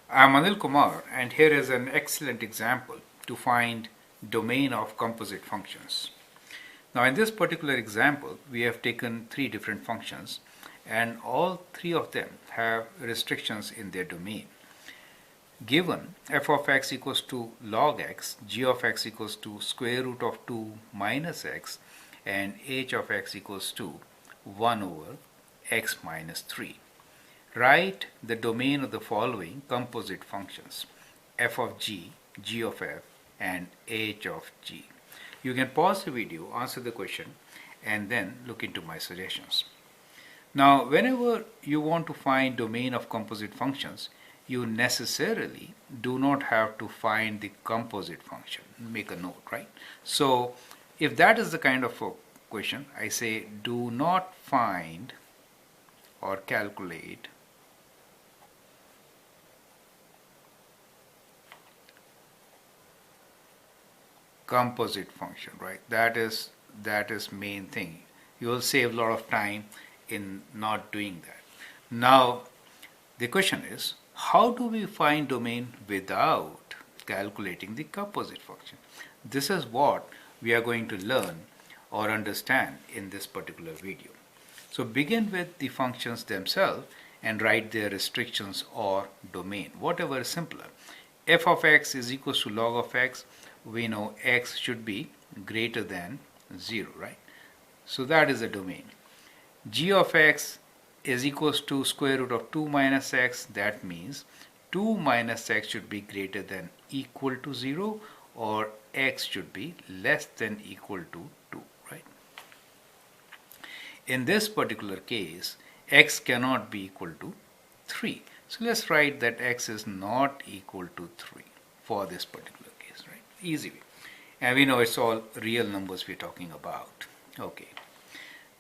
I'm Anil Kumar, and here is an excellent example to find domain of composite functions. Now in this particular example, we have taken three different functions and all three of them have restrictions in their domain. Given f of x equals to log x, g of x equals to square root of 2 minus x, and h of x equals to 1 over x minus 3. Write the domain of the following composite functions: f of g, g of f, and h of g. You can pause the video, answer the question, and then look into my suggestions. Now, whenever you want to find domain of composite functions, you necessarily do not have to find the composite function. Make a note, right? So, if that is the kind of a question, I say do not find or calculate composite function, right? That is main thing. You will save a lot of time in not doing that. Now the question is, how do we find domain without calculating the composite function? This is what we are going to learn or understand in this particular video. So begin with the functions themselves and write their restrictions or domain, whatever is simpler. F of x is equals to log of x. We know x should be greater than 0, right? So that is the domain. G of x is equals to square root of 2 minus x. That means 2 minus x should be greater than equal to 0, or x should be less than equal to 2, right? In this particular case, x cannot be equal to 3. So let's write that x is not equal to 3 for this particular case, right? Easy way. And we know it's all real numbers we're talking about. Okay.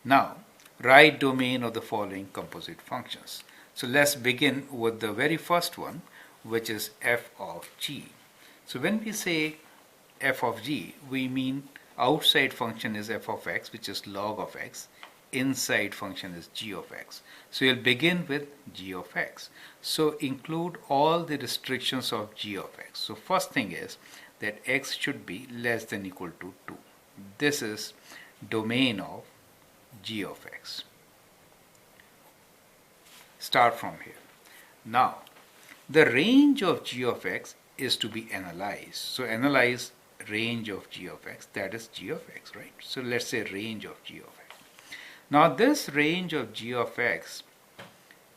Now, write domain of the following composite functions. So let's begin with the very first one, which is f of g. So when we say f of g, we mean outside function is f of x, which is log of x. Inside function is g of x. So you'll begin with g of x. So include all the restrictions of g of x. So first thing is that x should be less than equal to 2. This is domain of g of x. Start from here. Now, the range of g of x is to be analyzed. So analyze range of g of x, that is g of x, right? So let's say range of g of x. Now this range of g of x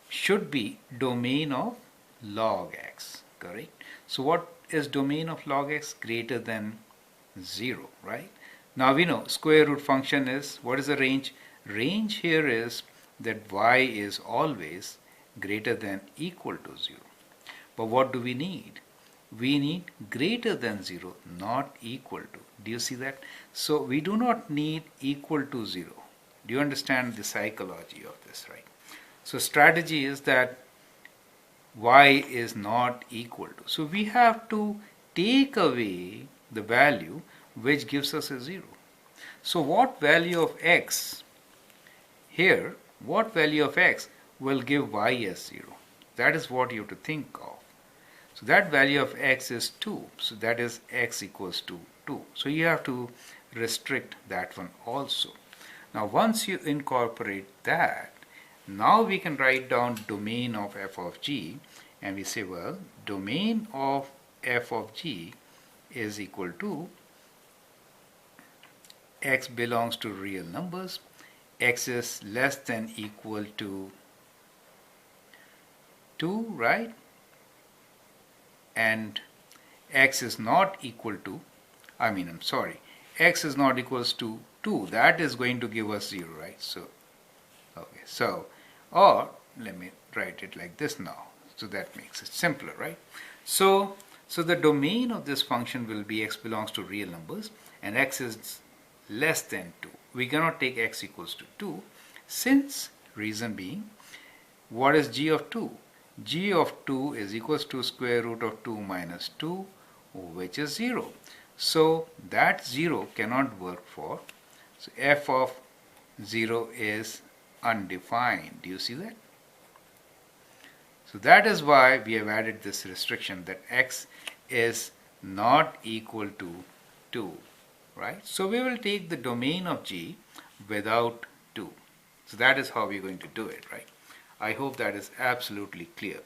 should be domain of log x, correct? So what is domain of log x? Greater than 0, right? Now we know square root function is, what is the range? Range here is that y is always greater than equal to 0. But what do we need? We need greater than 0, not equal to. Do you see that? So we do not need equal to 0. Do you understand the psychology of this, right? So strategy is that y is not equal to. So we have to take away the value which gives us a 0. So what value of x here, what value of x will give y as 0? That is what you have to think of. So that value of x is 2. So that is x equals to 2. So you have to restrict that one also. Now once you incorporate that, now we can write down domain of f of g, and we say, well, domain of f of g is equal to x belongs to real numbers, x is less than equal to 2, right? And x is not equal to, x is not equals to 2. That is going to give us 0, right? So, okay, so, or let me write it like this now. So that makes it simpler, right? So the domain of this function will be x belongs to real numbers and x is less than 2. We cannot take x equals to 2, since reason being, what is g of 2? G of 2 is equals to square root of 2 minus 2, which is 0. So that 0 cannot work for. So f of 0 is undefined. Do you see that? So that is why we have added this restriction that x is not equal to 2, right? So we will take the domain of G without 2. So that is how we're going to do it, right? I hope that is absolutely clear.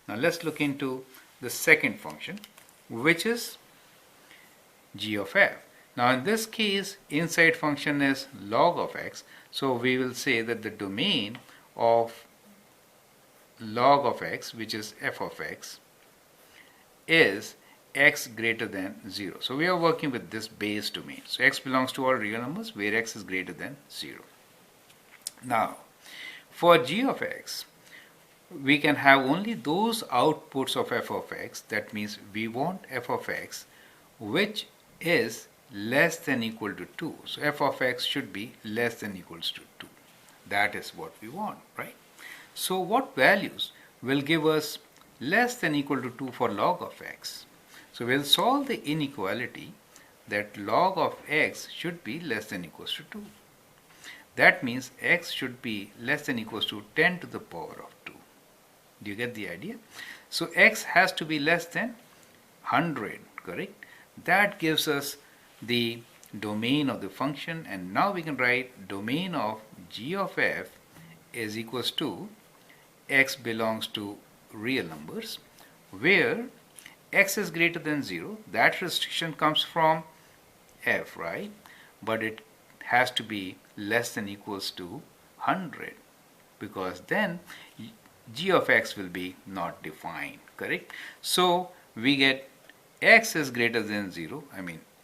Now let's look into the second function, which is g of f. Now in this case, inside function is log of x, so we will say that the domain of log of x, which is f of x, is x greater than 0. So we are working with this base domain. So x belongs to all real numbers where x is greater than 0. Now, for g of x, we can have only those outputs of f of x. That means we want f of x which is less than equal to 2. So f of x should be less than equals to 2. That is what we want, right? So what values will give us less than equal to 2 for log of x? So we'll solve the inequality that log of x should be less than equals to 2. That means x should be less than equals to 10 to the power of 2. Do you get the idea? So x has to be less than 100, correct? That gives us the domain of the function, and now we can write domain of g of f is equals to x belongs to real numbers where x is greater than 0. That restriction comes from f, right? But it has to be less than equals to 100 because then g of x will be not defined, correct? So we get x is greater than 0,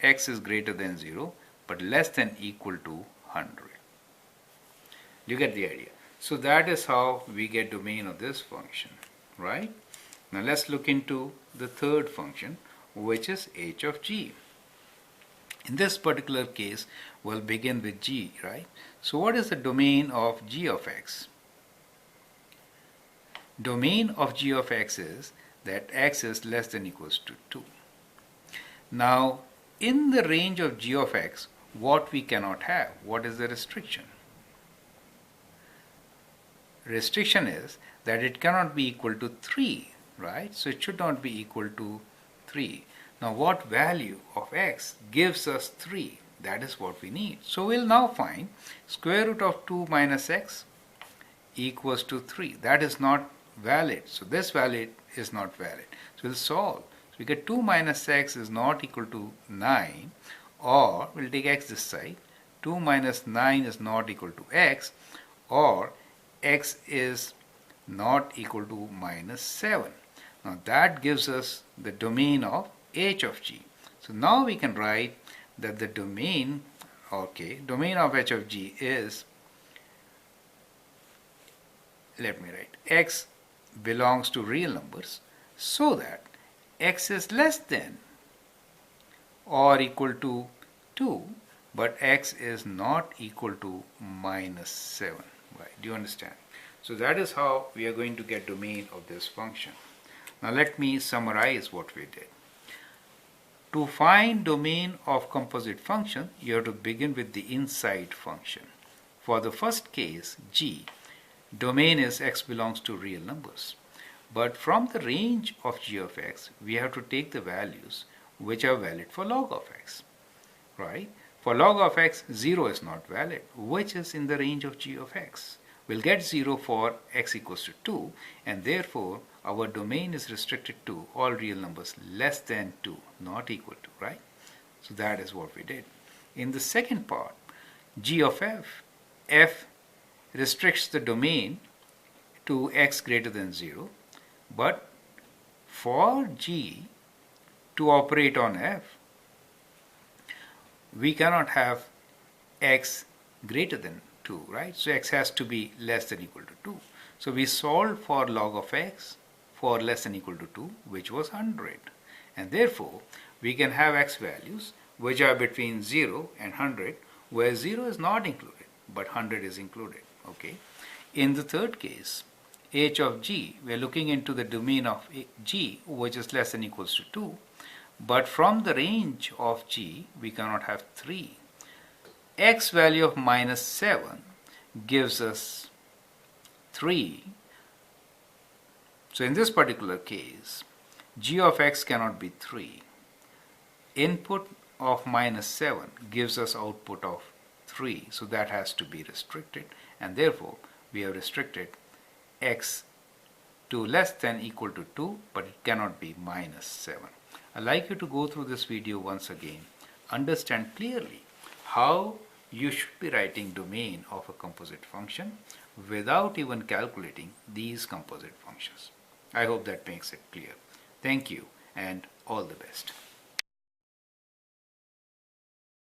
x is greater than 0 but less than equal to 100. You get the idea? So that is how we get domain of this function, right? Now let's look into the third function, which is h of g. In this particular case, we'll begin with g, right? So what is the domain of g of x? Domain of g of x is that x is less than equals to 2. Now, in the range of g of x, what we cannot have? What is the restriction? Restriction is that it cannot be equal to 3, right? So it should not be equal to 3. Now what value of x gives us 3? That is what we need. So we'll now find square root of 2 minus x equals to 3. That is not valid. So this value is not valid. So we'll solve. So we get 2 minus x is not equal to 9, or we'll take x this side. 2 minus 9 is not equal to x, or x is not equal to minus 7. Now that gives us the domain of h of g. So now we can write that the domain of h of g is, let me write, x belongs to real numbers so that x is less than or equal to 2, but x is not equal to minus 7. Right? Do you understand? So that is how we are going to get domain of this function. Now let me summarize what we did. To find domain of composite function, you have to begin with the inside function. For the first case, g, domain is x belongs to real numbers. But from the range of g of x, we have to take the values which are valid for log of x, right? For log of x, 0 is not valid, which is in the range of g of x. We'll get 0 for x equals to 2, and therefore our domain is restricted to all real numbers less than 2, not equal to, right? So that is what we did. In the second part, g of f restricts the domain to x greater than 0, but for g to operate on f, we cannot have x greater than 2, right? So x has to be less than equal to 2. So we solved for log of x for less than equal to 2, which was 100. And therefore, we can have x values which are between 0 and 100, where 0 is not included, but 100 is included, okay? In the third case, h of g, we are looking into the domain of g, which is less than equals to 2. But from the range of g, we cannot have 3. X value of minus 7 gives us 3. So in this particular case, g of x cannot be 3. Input of minus 7 gives us output of 3, so that has to be restricted, and therefore we have restricted x to less than equal to 2, but it cannot be minus 7. I'd like you to go through this video once again, understand clearly how you should be writing domain of a composite function without even calculating these composite functions. I hope that makes it clear. Thank you and all the best.